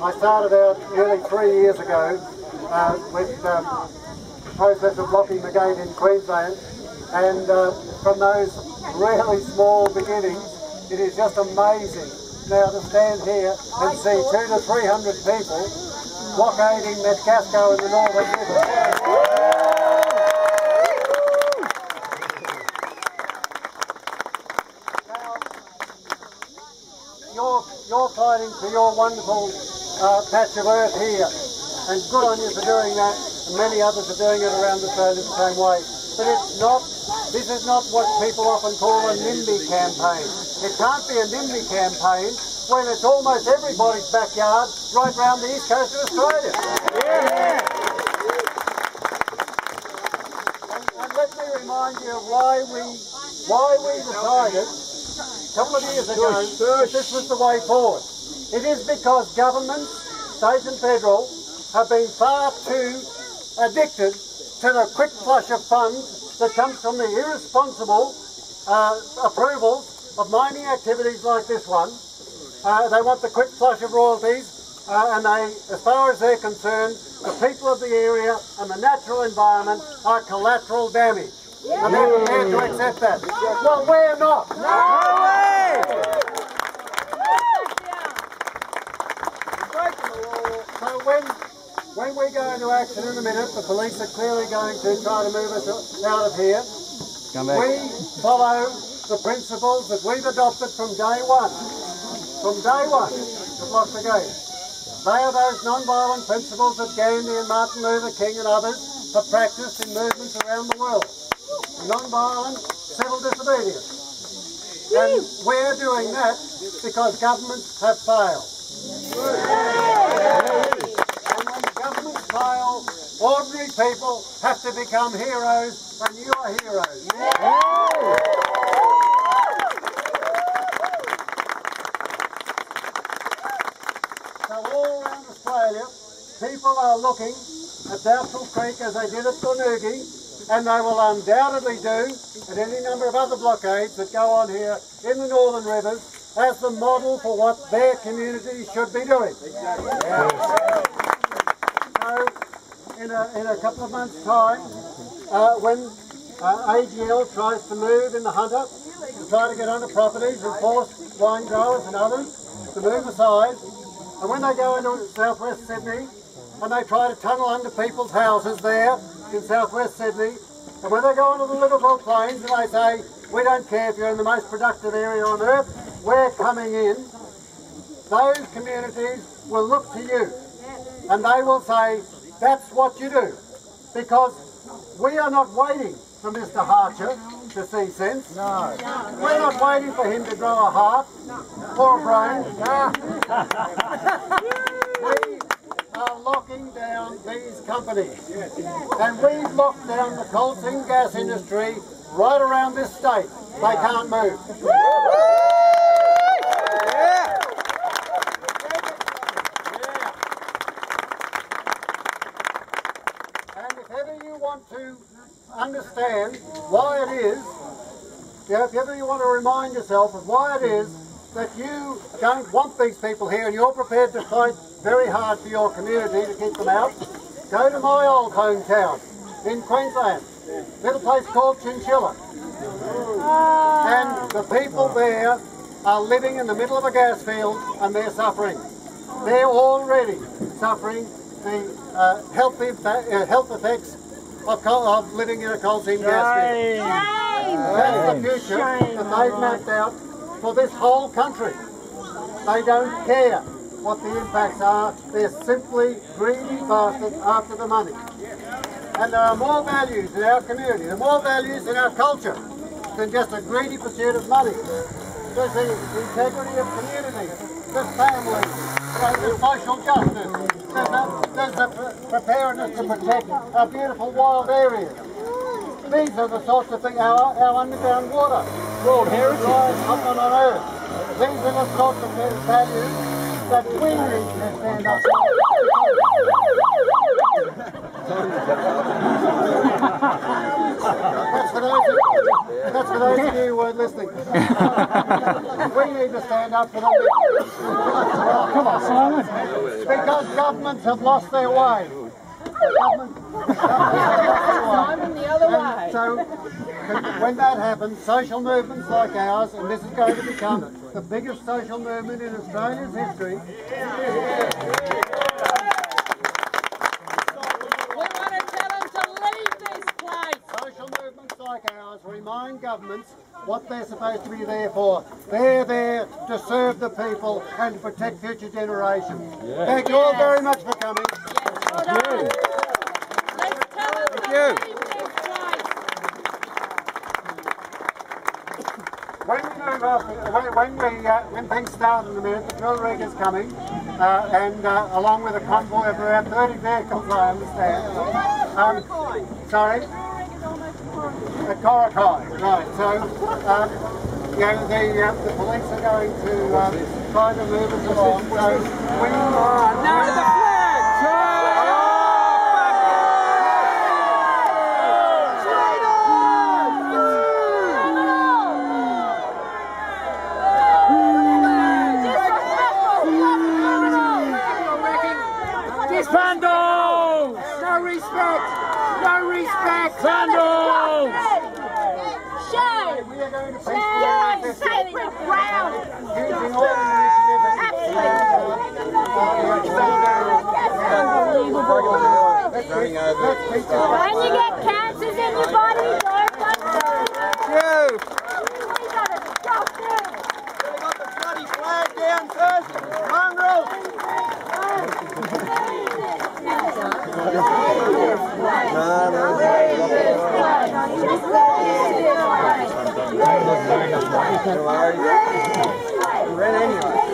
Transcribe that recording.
I started out nearly 3 years ago with the process of blocking the gate in Queensland, and from those really small beginnings, it is just amazing now to stand here and see 200 to 300 people blockading Metgasco in the Northern Rivers. You're fighting for your wonderful patch of earth here, and good on you for doing that, and many others are doing it around Australia the same way. But this is not what people often call a NIMBY campaign. It can't be a NIMBY campaign when it's almost everybody's backyard right round the east coast of Australia. Yeah. And let me remind you of why we decided a couple of years ago that this was the way forward. It is because governments, state and federal, have been far too addicted to the quick flush of funds that comes from the irresponsible approvals of mining activities like this one. They want the quick flush of royalties, and they, as far as they're concerned, the people of the area and the natural environment are collateral damage. Yeah. And they're prepared to accept that. Well, we're not. No way! So when we go into action in a minute, the police are clearly going to try to move us out of here. We follow the principles that we've adopted from day one. From day one, to block the gate. They are those non-violent principles that Gandhi and Martin Luther King and others have practiced in movements around the world. Non-violent civil disobedience. And we're doing that because governments have failed. And when governments fail, ordinary people have to become heroes, and you are heroes. So all around Australia, people are looking at Doubtful Creek as they did at Glenorchy, and they will undoubtedly do at any number of other blockades that go on here in the Northern Rivers as the model for what their community should be doing. Yeah. So in a couple of months' time, when AGL tries to move in the Hunter to try to get onto properties and force wine growers and others to move aside, and when they go into southwest Sydney and they try to tunnel under people's houses there in southwest Sydney, and when they go onto the Liverpool Plains and they say, we don't care if you're in the most productive area on earth, we're coming in, those communities will look to you and they will say, that's what you do, because we are not waiting for Mr. Harcher to see sense. No. We're not waiting for him to grow a heart or a brain. We are locking down these companies, and we've locked down the coal seam gas industry right around this state. They can't move. And if ever you want to understand why it is, if ever you want to remind yourself of why it is that you don't want these people here and you're prepared to fight very hard for your community to keep them out, go to my old hometown in Queensland, a little place called Chinchilla. And the people there are living in the middle of a gas field and they're suffering. They're already suffering the health effects of living in a coal seam gas field. That's the future that they've mapped out for this whole country. They don't care what the impacts are. They're simply greedy bastards after the money. And there are more values in our community, there are more values in our culture than just a greedy pursuit of money. There's the integrity of community, there's family, there's social justice, there's the preparedness to protect our beautiful wild areas. These are the sorts of things, our underground water, World Heritage, up on Earth. These are the sorts of values that we need to stand up for. That's for those That's for those of you who weren't listening. We need to stand up for them. Come on, Simon. Because governments have lost their way. Simon, the other way. So, when that happens, social movements like ours, and this is going to become the biggest social movement in Australia's history. Social movements like ours remind governments what they're supposed to be there for. They're there to serve the people and to protect future generations. Yeah. Thank you all very much for coming. Thank you. Let's tell them to leave this place. When we move up, when things start in a minute, the drill rig is coming, and along with a convoy of around 30 vehicles, I understand. Sorry? At Korakai, right. So, the police are going to try to move us along. So, we Now the flag! Vandals! No respect! No respect! Vandals! Shame! are going to You're on sacred ground! using all the When you get cancers in your body, don't we gotta stop this! We got the bloody flag down first! Mongrel! No.